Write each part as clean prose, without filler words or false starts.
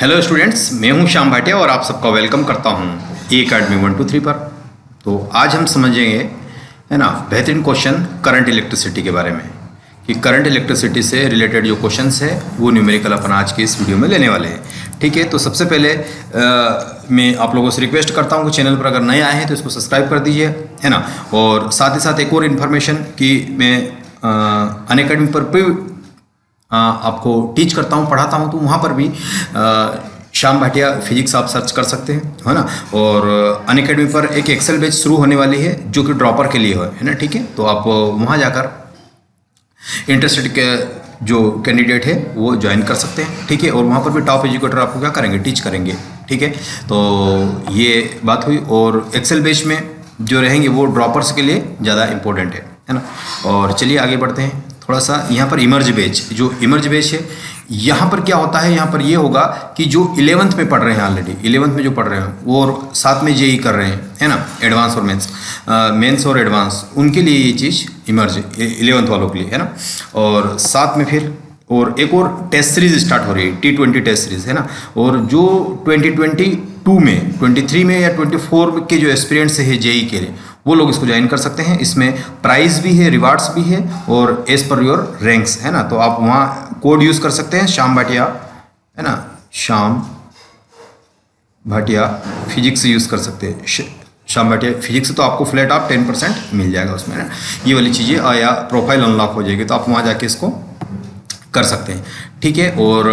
Hello students, मैं हूं श्याम भाटिया और आप सबका वेलकम करता हूं ई अकेडमी 1 2 3 पर। तो आज हम समझेंगे है ना बेहतरीन क्वेश्चन करंट इलेक्ट्रिसिटी के बारे में कि करंट इलेक्ट्रिसिटी से रिलेटेड जो क्वेश्चंस है वो न्यूमेरिकल अपन आज के इस वीडियो में लेने वाले हैं। ठीक है, तो सबसे पहले मैं आप लोगों से रिक्वेस्ट करता हूं कि चैनल पर अगर नए आए हैं तो इसको सब्सक्राइब कर दीजिए, है ना। और साथ ही साथ एक और इन्फॉर्मेशन कि मैं अनअकैडमी पर भी आपको टीच करता हूँ, पढ़ाता हूँ, तो वहाँ पर भी श्याम भाटिया फिजिक्स आप सर्च कर सकते हैं, है ना। और अनअकैडमी पर एक एक्सेल बैच शुरू होने वाली है जो कि ड्रॉपर के लिए है ना। ठीक है, तो आप वहाँ जाकर इंटरेस्टेड के जो कैंडिडेट है वो ज्वाइन कर सकते हैं। ठीक है, और वहाँ पर भी टॉप एजुकेटर आपको क्या करेंगे, टीच करेंगे। ठीक है, तो ये बात हुई। और एक्सेल बैच में जो रहेंगे वो ड्रॉपर्स के लिए ज़्यादा इंपॉर्टेंट है ना। और चलिए आगे बढ़ते हैं थोड़ा सा। यहाँ पर इमर्ज बैच, जो इमर्ज बैच है यहाँ पर क्या होता है, यहाँ पर ये होगा कि जो 11th में पढ़ रहे हैं, ऑलरेडी 11th में जो पढ़ रहे हैं और साथ में जेई कर रहे हैं, है ना, एडवांस और मेंस और एडवांस, उनके लिए ये चीज़ इमर्ज 11th वालों के लिए, है ना। और साथ में फिर और एक और टेस्ट सीरीज स्टार्ट हो रही है, T20 टेस्ट सीरीज, है ना। और जो 2022 में 23 में या 24 के जो एक्सपीरियंस है जेई के लिए, वो लोग इसको ज्वाइन कर सकते हैं। इसमें प्राइस भी है, रिवार्ड्स भी है और एज पर योर रैंक्स, है ना। तो आप वहाँ कोड यूज़ कर सकते हैं श्याम भाटिया, है ना, श्याम भाटिया फिजिक्स यूज़ कर सकते हैं। श्याम भाटिया फिजिक्स, तो आपको फ्लैट आप 10% मिल जाएगा उसमें ना। ये वाली चीज़ें या प्रोफाइल अनलॉक हो जाएगी, तो आप वहाँ जाके इसको कर सकते हैं। ठीक है, और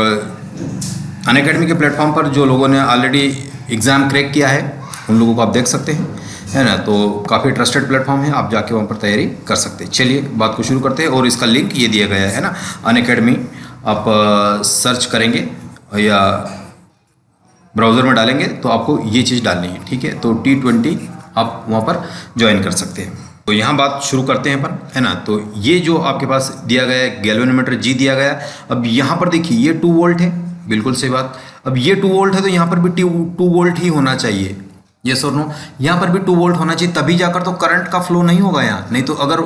अनअकैडमी के प्लेटफॉर्म पर जो लोगों ने ऑलरेडी एग्ज़ाम क्रैक किया है उन लोगों को आप देख सकते हैं, है ना। तो काफ़ी ट्रस्टेड प्लेटफॉर्म है, आप जाके वहाँ पर तैयारी कर सकते हैं। चलिए बात को शुरू करते हैं। और इसका लिंक ये दिया गया है ना, अनअकैडमी आप सर्च करेंगे या ब्राउज़र में डालेंगे तो आपको ये चीज़ डालनी है। ठीक है, तो T20 आप वहाँ पर ज्वाइन कर सकते हैं। तो यहाँ बात शुरू करते हैं अपन, है ना। तो ये जो आपके पास दिया गया है गैल्वेनोमीटर G दिया गया। अब यहाँ पर देखिए ये 2 वोल्ट है, बिल्कुल सही बात। अब ये 2 वोल्ट है तो यहाँ पर भी 2 वोल्ट ही होना चाहिए, यस और नो। यहाँ पर भी 2 वोल्ट होना चाहिए, तभी जाकर तो करंट का फ्लो नहीं होगा यहाँ। नहीं तो अगर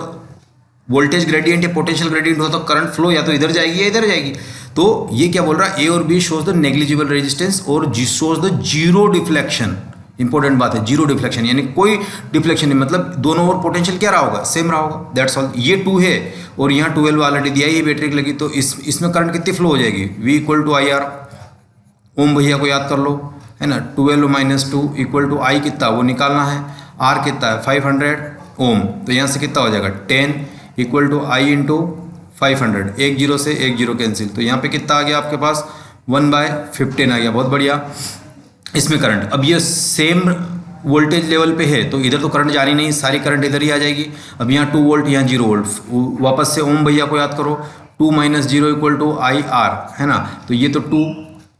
वोल्टेज ग्रेडियंट या पोटेंशियल ग्रेडियंट हो तो करंट फ्लो या तो इधर जाएगी या इधर जाएगी। तो ये क्या बोल रहा है, ए और b shows the negligible resistance और G shows the zero deflection. Important बात है, जीरो डिफ्लेक्शन, यानी कोई डिफ्लेक्शन नहीं, मतलब दोनों ओर पोटेंशियल क्या रहा होगा, सेम रहा होगा, दैट्स ऑल। ये 2 है और यहाँ 12 ऑलरेडी दिया है, ये बैटरी लगी, तो इसमें करंट कितनी फ्लो हो जाएगी, V = IR। ओम भैया को याद कर लो, है ना। 12 - 2 = I कितना, वो निकालना है। R कितना है, 500 ओम। तो यहाँ से कितना हो जाएगा, 10 = I × 500। 1 0 से 1 0 कैंसिल, तो यहाँ पे कितना आ गया आपके पास, 1/15 आ गया। बहुत बढ़िया। इसमें करंट, अब ये सेम वोल्टेज लेवल पे है तो इधर तो करंट जानी नहीं, सारी करंट इधर ही आ जाएगी। अब यहाँ 2 वोल्ट, यहाँ 0 वोल्ट। वापस से ओम भैया को याद करो, 2 - 0 = IR, है ना। तो ये तो 2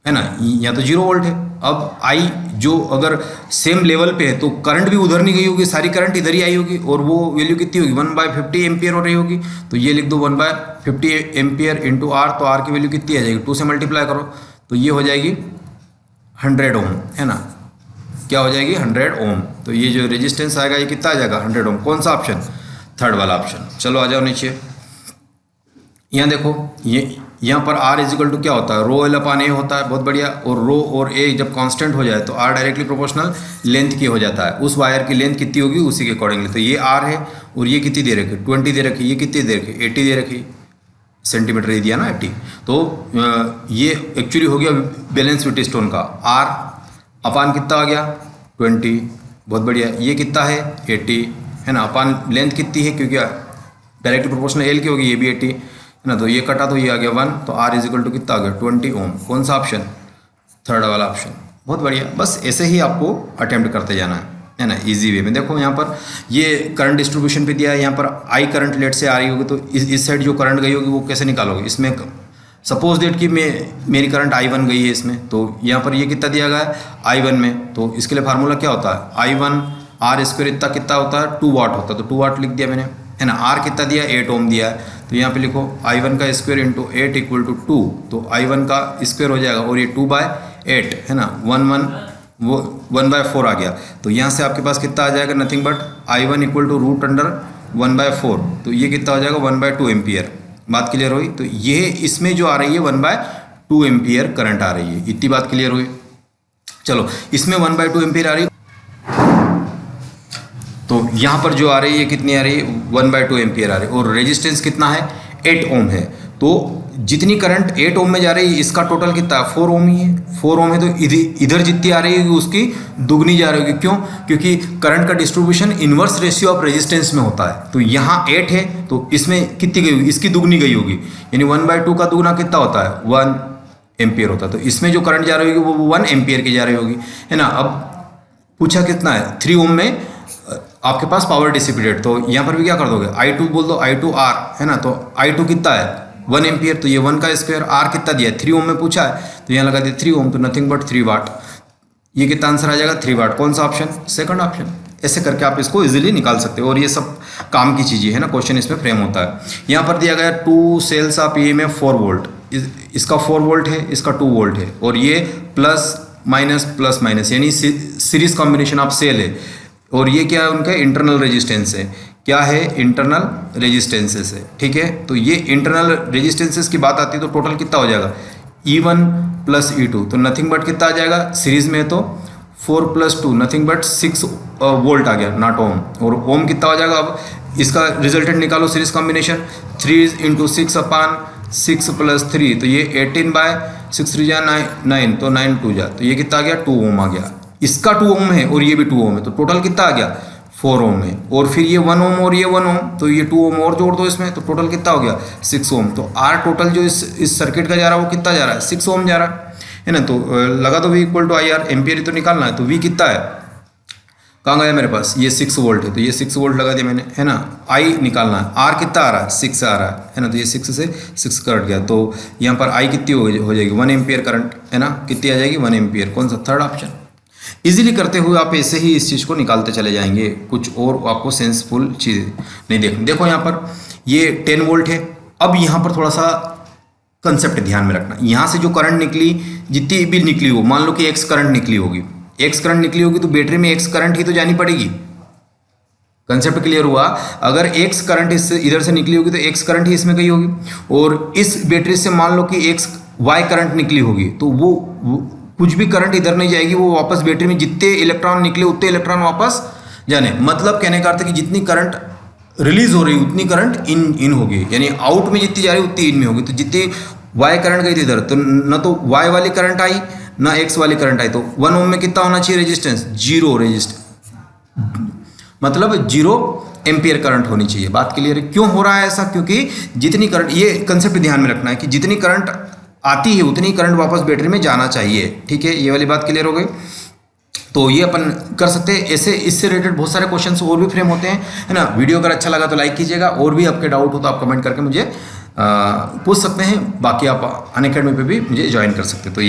है ना, यहाँ तो 0 वोल्ट है। अब I जो अगर सेम लेवल पे है तो करंट भी उधर नहीं गई होगी, सारी करंट इधर ही आई होगी, और वो वैल्यू कितनी होगी, 1/50 एम्पियर हो रही होगी। तो ये लिख दो 1/50 एम्पियर × R, तो R की वैल्यू कितनी आ जाएगी, 2 से मल्टीप्लाई करो तो ये हो जाएगी 100 ओम, है ना। क्या हो जाएगी, 100 ओम। तो ये जो रेजिस्टेंस आएगा ये कितना आ जाएगा, 100 ओम। कौन सा ऑप्शन, थर्ड वाला ऑप्शन। चलो आ जाओ नीचे। यहाँ देखो, ये यहाँ पर R = क्या होता है, ρL/A होता है। बहुत बढ़िया। और रो और A जब कांस्टेंट हो जाए तो R डायरेक्टली प्रोपोर्शनल लेंथ की हो जाता है, उस वायर की लेंथ कितनी होगी उसी के अकॉर्डिंगली। तो ये R है और ये कितनी दे रखी, 20 दे रखी, ये कितनी दे रखी, 80 दे रखी, सेंटीमीटर ये दिया ना 80। तो ये एक्चुअली हो गया बैलेंस व्हीटस्टोन का। R/, कितना आ गया, 20। बहुत बढ़िया। ये कितना है, 80, है ना। अपान लेंथ कितनी है, क्योंकि डायरेक्टली प्रोपोर्शनल L की होगी, ये भी 80, है ना। तो ये कटा तो ये आ गया 1, तो R = कितना आ गया, 20 ओम। कौन सा ऑप्शन, थर्ड वाला ऑप्शन। बहुत बढ़िया। बस ऐसे ही आपको अटेम्प्ट करते जाना है ना, इजी वे में। देखो यहाँ पर ये करंट डिस्ट्रीब्यूशन पे दिया है, यहाँ पर I करंट लेट से आ रही होगी, तो इस साइड जो करंट गई होगी वो कैसे निकालोगे। इसमें सपोज डेट कि मेरी करंट I1 गई है इसमें, तो यहाँ पर ये कितना दिया गया है I1 में, तो इसके लिए फार्मूला क्या होता है, I1 R² इतना कितना होता है, 2 वाट होता है, तो 2 वाट लिख दिया मैंने, है ना। R कितना दिया, 8 ओम दिया है, तो यहाँ पे लिखो I1 का स्क्वायर × 8 = 2, तो I1 का स्क्वायर हो जाएगा, और ये 2/8, है ना। 1/4 आ गया। तो यहाँ से आपके पास कितना आ जाएगा, नथिंग बट I1 = √1/4, तो ये कितना हो जाएगा, 1/2 एम्पियर। बात क्लियर हुई। तो ये इसमें जो आ रही है 1/2 2 एम्पियर करंट आ रही है। इतनी बात क्लियर हुई। चलो इसमें 1/2 एम्पियर आ रही है, तो यहाँ पर जो आ रही है कितनी आ रही है, 1/2 एम्पियर आ रही है, और रेजिस्टेंस कितना है, 8 ओम है। तो जितनी करंट 8 ओम में जा रही है, इसका टोटल कितना है, 4 ओम ही है। 4 ओम है तो इधर जितनी आ रही है उसकी दुगनी जा रही होगी। क्यों? क्योंकि करंट का distribution inverse ratio of resistance में होता है। तो यहाँ 8 है तो इसमें कितनी गई होगी, इसकी दुगनी गई होगी, यानी 1/2 का दुगना कितना होता है, 1 एम्पियर होता है। तो इसमें जो करंट जा रही होगी वो 1 एम्पियर की जा रही होगी, है ना। अब पूछा कितना है, 3 ओम में आपके पास पावर डिसिपेटेड, तो यहाँ पर भी क्या कर दोगे, I2 बोल दो, I2 R, है ना। तो I2 कितना है, 1 एम्पियर, तो ये 1 का स्क्वायर, R कितना दिया है, 3 ओम में पूछा है, तो यहाँ लगा दिया 3 ओम, तो नथिंग बट 3 वाट। ये कितना आंसर आ जाएगा, 3 वाट। कौन सा ऑप्शन, सेकंड ऑप्शन। ऐसे करके आप इसको इजीली निकाल सकते हो, और ये सब काम की चीज़ें है ना, क्वेश्चन इसमें फ्रेम होता है। यहाँ पर दिया गया 2 सेल्स ऑफ EMF 4 वोल्ट, इसका 4 वोल्ट है, इसका 2 वोल्ट है, और ये प्लस माइनस यानी सीरीज कॉम्बिनेशन ऑफ सेल है, और ये क्या है, उनका इंटरनल रेजिस्टेंस है। क्या है, इंटरनल रेजिस्टेंसेस है, ठीक है। तो ये इंटरनल रेजिस्टेंसेस की बात आती है तो टोटल कितना हो जाएगा, E1 प्लस E2, तो नथिंग बट कितना आ जाएगा, सीरीज में तो 4 + 2 नथिंग बट 6 वोल्ट आ गया, नॉट ओम। और ओम कितना हो जाएगा, अब इसका रिजल्टेंट निकालो, सीरीज कॉम्बिनेशन 3 × 6/6 + 3, तो ये 18/6 3 जा 9, तो 9 2 जा, तो ये कितना आ गया, 2 ओम आ गया। इसका 2 ओम है और ये भी 2 ओम है, तो टोटल कितना आ गया, 4 ओम है। और फिर ये 1 ओम और ये 1 ओम, तो ये 2 ओम और जोड़ दो इसमें, तो टोटल कितना हो गया, 6 ओम। तो R टोटल जो इस सर्किट का जा रहा है वो कितना जा रहा है, 6 ओम जा रहा है ना। तो लगा तो V = IR, एम्पियर तो निकालना है, तो V कितना है, कहाँ गया मेरे पास, ये 6 वोल्ट है, तो ये 6 वोल्ट लगा दिया मैंने, है ना। I निकालना है, R कितना आ रहा है, 6 आ रहा है ना। तो ये 6 से 6 कट गया, तो यहाँ पर I कितनी हो जाएगी, 1 एम्पियर करंट, है ना। कितनी आ जाएगी, 1 एम्पियर। कौन सा, थर्ड ऑप्शन। इजीली करते हुए आप ऐसे ही इस चीज़ को निकालते चले जाएंगे, कुछ और आपको सेंसफुल चीज़ नहीं देखो यहाँ पर ये 10 वोल्ट है। अब यहाँ पर थोड़ा सा कंसेप्ट ध्यान में रखना, यहाँ से जो करंट निकली, जितनी भी निकली हो, मान लो कि X करंट निकली होगी, X करंट निकली होगी तो बैटरी में X करंट ही तो जानी पड़ेगी। कंसेप्ट क्लियर हुआ। अगर X करंट इससे इधर से निकली होगी तो X करंट ही इसमें गई होगी, और इस बैटरी से मान लो कि Y करंट निकली होगी, तो वो कुछ भी करंट इधर नहीं जाएगी, वो वापस बैटरी में जितने इलेक्ट्रॉन निकले उतने इलेक्ट्रॉन वापस जाने। मतलब कहने का अर्थ है कि जितनी करंट रिलीज हो रही उतनी करंट इन होगी, यानी आउट में जितनी जा रही उतनी इन में होगी। तो जितनी Y करंट गई थी इधर, तो न तो Y वाली करंट आई ना X वाली करंट आई, तो 1 ओम में कितना होना चाहिए रेजिस्टेंस, 0 रेजिस्टेंस, मतलब 0 एम्पियर करंट होनी चाहिए। बात क्लियर है। क्यों हो रहा है ऐसा, क्योंकि जितनी करंट, ये कंसेप्ट ध्यान में रखना है कि जितनी करंट आती है उतनी करंट वापस बैटरी में जाना चाहिए, ठीक है। ये वाली बात क्लियर हो गई। तो ये अपन कर सकते हैं ऐसे, इससे रिलेटेड बहुत सारे क्वेश्चंस और भी फ्रेम होते हैं, है ना। वीडियो अगर अच्छा लगा तो लाइक कीजिएगा, और भी आपके डाउट हो तो आप कमेंट करके मुझे पूछ सकते हैं। बाकी आप अनअकैडमी पे भी मुझे ज्वाइन कर सकते हैं। तो